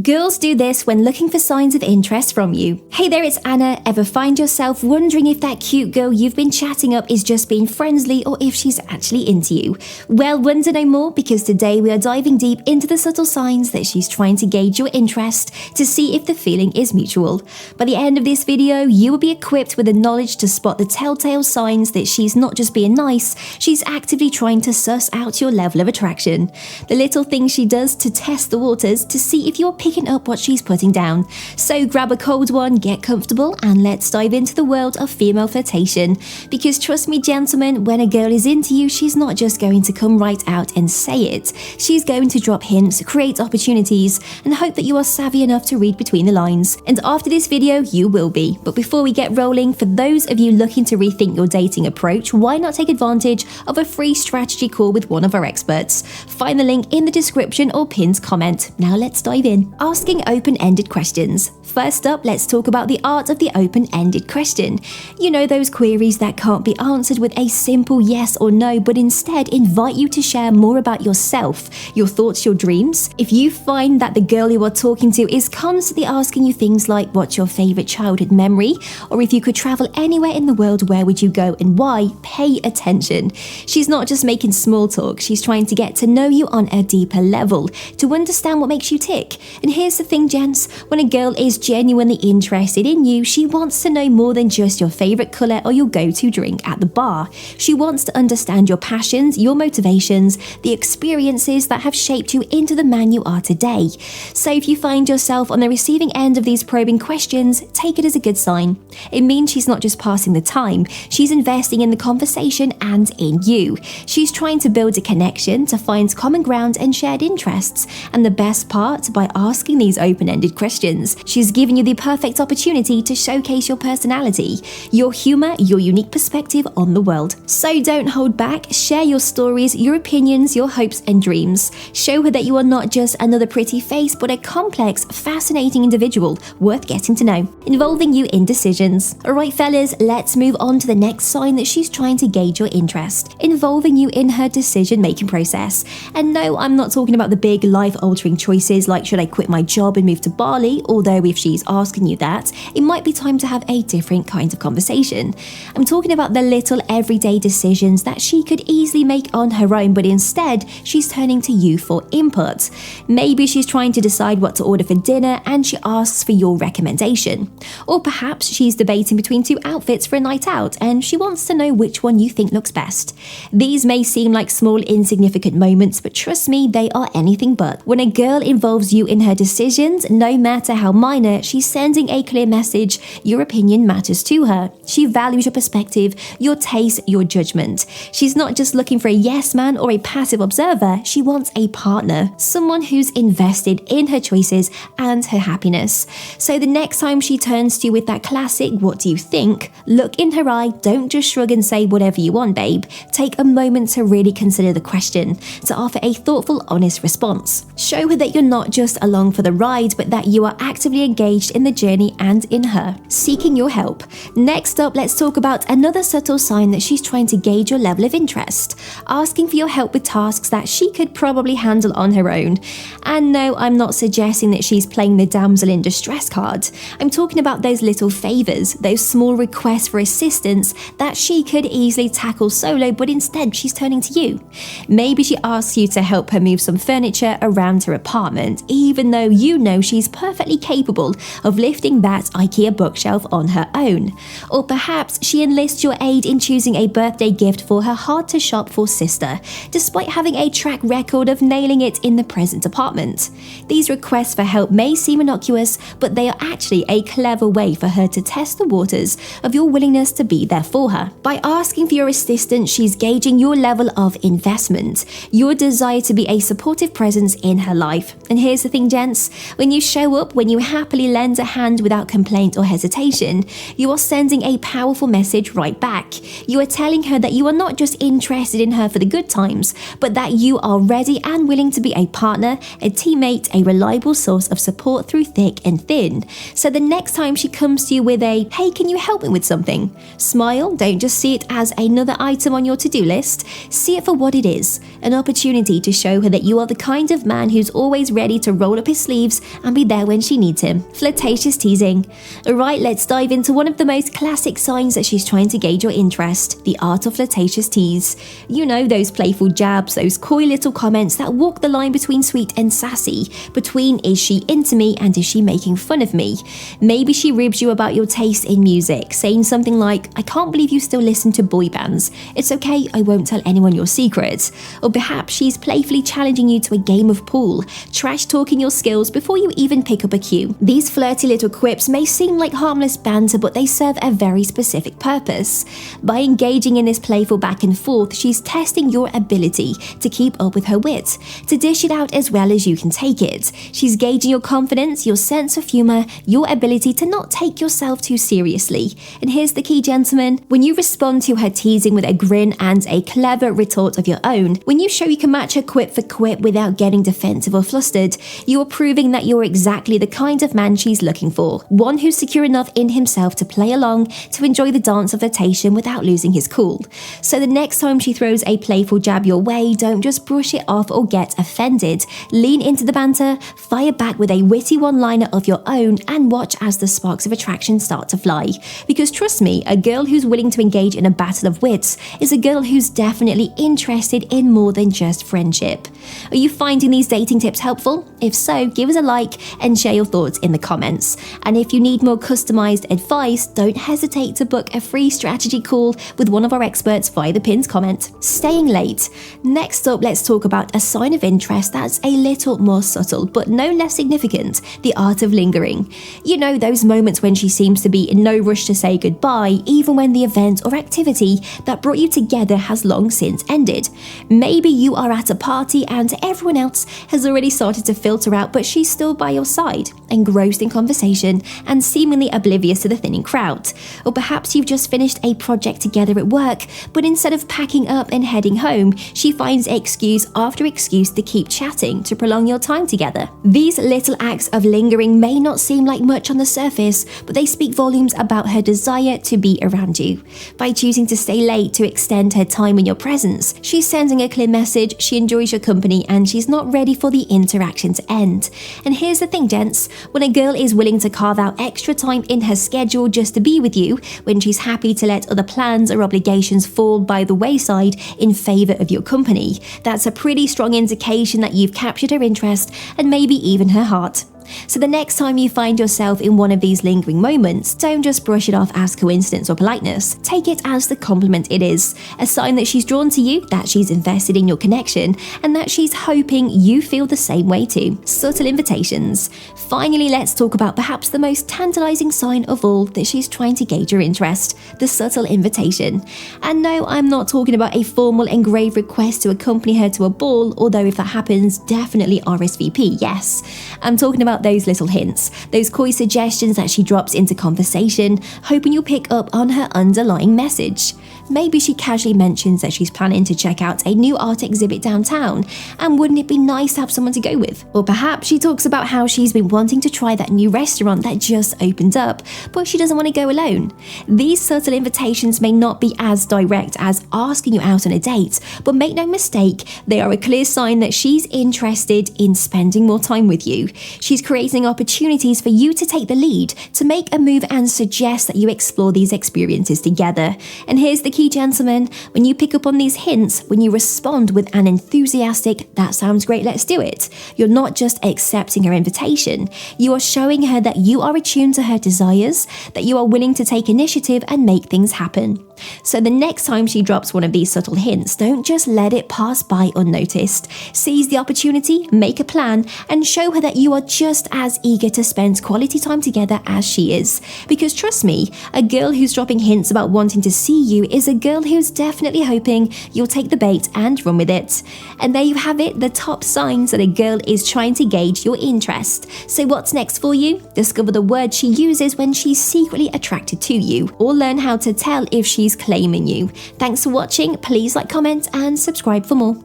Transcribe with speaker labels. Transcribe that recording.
Speaker 1: Girls do this when looking for signs of interest from you. Hey there, it's Anna. Ever find yourself wondering if that cute girl you've been chatting up is just being friendly or if she's actually into you? Well, wonder no more, because today we are diving deep into the subtle signs that she's trying to gauge your interest to see if the feeling is mutual. By the end of this video, you will be equipped with the knowledge to spot the telltale signs that she's not just being nice, she's actively trying to suss out your level of attraction. The little things she does to test the waters to see if you're picking up what she's putting down. So grab a cold one, get comfortable, and let's dive into the world of female flirtation. Because trust me, gentlemen, when a girl is into you, she's not just going to come right out and say it. She's going to drop hints, create opportunities, and hope that you are savvy enough to read between the lines. And after this video, you will be. But before we get rolling, for those of you looking to rethink your dating approach, why not take advantage of a free strategy call with one of our experts? Find the link in the description or pinned comment. Now let's dive in. Asking open-ended questions. First up, let's talk about the art of the open-ended question. You know, those queries that can't be answered with a simple yes or no, but instead invite you to share more about yourself, your thoughts, your dreams. If you find that the girl you are talking to is constantly asking you things like, what's your favorite childhood memory? Or if you could travel anywhere in the world, where would you go and why? Pay attention. She's not just making small talk, she's trying to get to know you on a deeper level, to understand what makes you tick. And here's the thing, gents, when a girl is genuinely interested in you, she wants to know more than just your favorite color or your go-to drink at the bar. She wants to understand your passions, your motivations, the experiences that have shaped you into the man you are today. So if you find yourself on the receiving end of these probing questions, take it as a good sign. It means she's not just passing the time, she's investing in the conversation and in you. She's trying to build a connection, to find common ground and shared interests. And the best part, by asking these open-ended questions, she's giving you the perfect opportunity to showcase your personality, your humor, your unique perspective on the world. So don't hold back, share your stories, your opinions, your hopes and dreams. Show her that you are not just another pretty face, but a complex, fascinating individual worth getting to know. Involving you in decisions. Alright fellas, let's move on to the next sign that she's trying to gauge your interest. Involving you in her decision-making process. And no, I'm not talking about the big life-altering choices like should I quit my job and move to Bali, although if she's asking you that, it might be time to have a different kind of conversation. I'm talking about the little everyday decisions that she could easily make on her own, but instead she's turning to you for input. Maybe she's trying to decide what to order for dinner and she asks for your recommendation. Or perhaps she's debating between two outfits for a night out and she wants to know which one you think looks best. These may seem like small insignificant moments, but trust me, they are anything but. When a girl involves you in her decisions, no matter how minor, she's sending a clear message. Your opinion matters to her. She values your perspective, your taste, your judgment. She's not just looking for a yes man or a passive observer, she wants a partner, someone who's invested in her choices and her happiness. So the next time she turns to you with that classic, what do you think? Look in her eye, don't just shrug and say whatever you want, babe. Take a moment to really consider the question, to offer a thoughtful, honest response. Show her that you're not just along for the ride, but that you are actively engaged in the journey and in her. Seeking your help. Next up, let's talk about another subtle sign that she's trying to gauge your level of interest. Asking for your help with tasks that she could probably handle on her own. And no, I'm not suggesting that she's playing the damsel in distress card. I'm talking about those little favors, those small requests for assistance that she could easily tackle solo, but instead she's turning to you. Maybe she asks you to help her move some furniture around her apartment, even though you know she's perfectly capable of lifting that IKEA bookshelf on her own. Or perhaps she enlists your aid in choosing a birthday gift for her hard-to-shop-for sister, despite having a track record of nailing it in the present apartment. These requests for help may seem innocuous, but they are actually a clever way for her to test the waters of your willingness to be there for her. By asking for your assistance, she's gauging your level of investment, your desire to be a supportive presence in her life. And here's the thing, gents, when you show up, when you happily lend a hand without complaint or hesitation, you are sending a powerful message right back. You are telling her that you are not just interested in her for the good times, but that you are ready and willing to be a partner, a teammate, a reliable source of support through thick and thin. So the next time she comes to you with a, hey, can you help me with something? Smile, don't just see it as another item on your to-do list. See it for what it is, an opportunity to show her that you are the kind of man who's always ready to roll up his his sleeves and be there when she needs him. Flirtatious teasing. Alright, let's dive into one of the most classic signs that she's trying to gauge your interest, the art of flirtatious tease. You know, those playful jabs, those coy little comments that walk the line between sweet and sassy, between is she into me and is she making fun of me. Maybe she ribs you about your taste in music, saying something like, I can't believe you still listen to boy bands. It's okay, I won't tell anyone your secrets. Or perhaps she's playfully challenging you to a game of pool, trash talking your skills before you even pick up a cue. These flirty little quips may seem like harmless banter, but they serve a very specific purpose. By engaging in this playful back and forth, she's testing your ability to keep up with her wit, to dish it out as well as you can take it. She's gauging your confidence, your sense of humor, your ability to not take yourself too seriously. And here's the key, gentlemen. When you respond to her teasing with a grin and a clever retort of your own, when you show you can match her quip for quip without getting defensive or flustered, you are proving that you're exactly the kind of man she's looking for. One who's secure enough in himself to play along, to enjoy the dance of flirtation without losing his cool. So the next time she throws a playful jab your way, don't just brush it off or get offended. Lean into the banter, fire back with a witty one-liner of your own, and watch as the sparks of attraction start to fly. Because trust me, a girl who's willing to engage in a battle of wits is a girl who's definitely interested in more than just friendship. Are you finding these dating tips helpful? If so, give us a like and share your thoughts in the comments. And if you need more customized advice, don't hesitate to book a free strategy call with one of our experts via the pinned comment. Staying late. Next up, let's talk about a sign of interest that's a little more subtle, but no less significant, the art of lingering. You know, those moments when she seems to be in no rush to say goodbye, even when the event or activity that brought you together has long since ended. Maybe you are at a party and everyone else has already started to filter out, but she's still by your side, engrossed in conversation and seemingly oblivious to the thinning crowd. Or perhaps you've just finished a project together at work, but instead of packing up and heading home, she finds excuse after excuse to keep chatting to prolong your time together. These little acts of lingering may not seem like much on the surface, but they speak volumes about her desire to be around you. By choosing to stay late to extend her time in your presence, she's sending a clear message, she enjoys your company and she's not ready for the interaction to end. And here's the thing, gents, when a girl is willing to carve out extra time in her schedule just to be with you, when she's happy to let other plans or obligations fall by the wayside in favor of your company, that's a pretty strong indication that you've captured her interest and maybe even her heart. So the next time you find yourself in one of these lingering moments, don't just brush it off as coincidence or politeness. Take it as the compliment it is, a sign that she's drawn to you, that she's invested in your connection, and that she's hoping you feel the same way too. Subtle invitations. Finally, let's talk about perhaps the most tantalizing sign of all that she's trying to gauge your interest, the subtle invitation. And no, I'm not talking about a formal engraved request to accompany her to a ball, although if that happens, definitely RSVP, yes. I'm talking about those little hints, those coy suggestions that she drops into conversation, hoping you'll pick up on her underlying message. Maybe she casually mentions that she's planning to check out a new art exhibit downtown, and wouldn't it be nice to have someone to go with? Or perhaps she talks about how she's been wanting to try that new restaurant that just opened up, but she doesn't want to go alone. These subtle invitations may not be as direct as asking you out on a date, but make no mistake, they are a clear sign that she's interested in spending more time with you. She's creating opportunities for you to take the lead, to make a move and suggest that you explore these experiences together. And here's the key, gentlemen, when you pick up on these hints, when you respond with an enthusiastic, that sounds great, let's do it, you're not just accepting her invitation, you are showing her that you are attuned to her desires, that you are willing to take initiative and make things happen. So the next time she drops one of these subtle hints, don't just let it pass by unnoticed. Seize the opportunity, make a plan, and show her that you are just as eager to spend quality time together as she is. Because trust me, a girl who's dropping hints about wanting to see you is a girl who's definitely hoping you'll take the bait and run with it. And there you have it, the top signs that a girl is trying to gauge your interest. So what's next for you? Discover the word she uses when she's secretly attracted to you, or learn how to tell if she's claiming you. Thanks for watching, please like, comment and subscribe for more.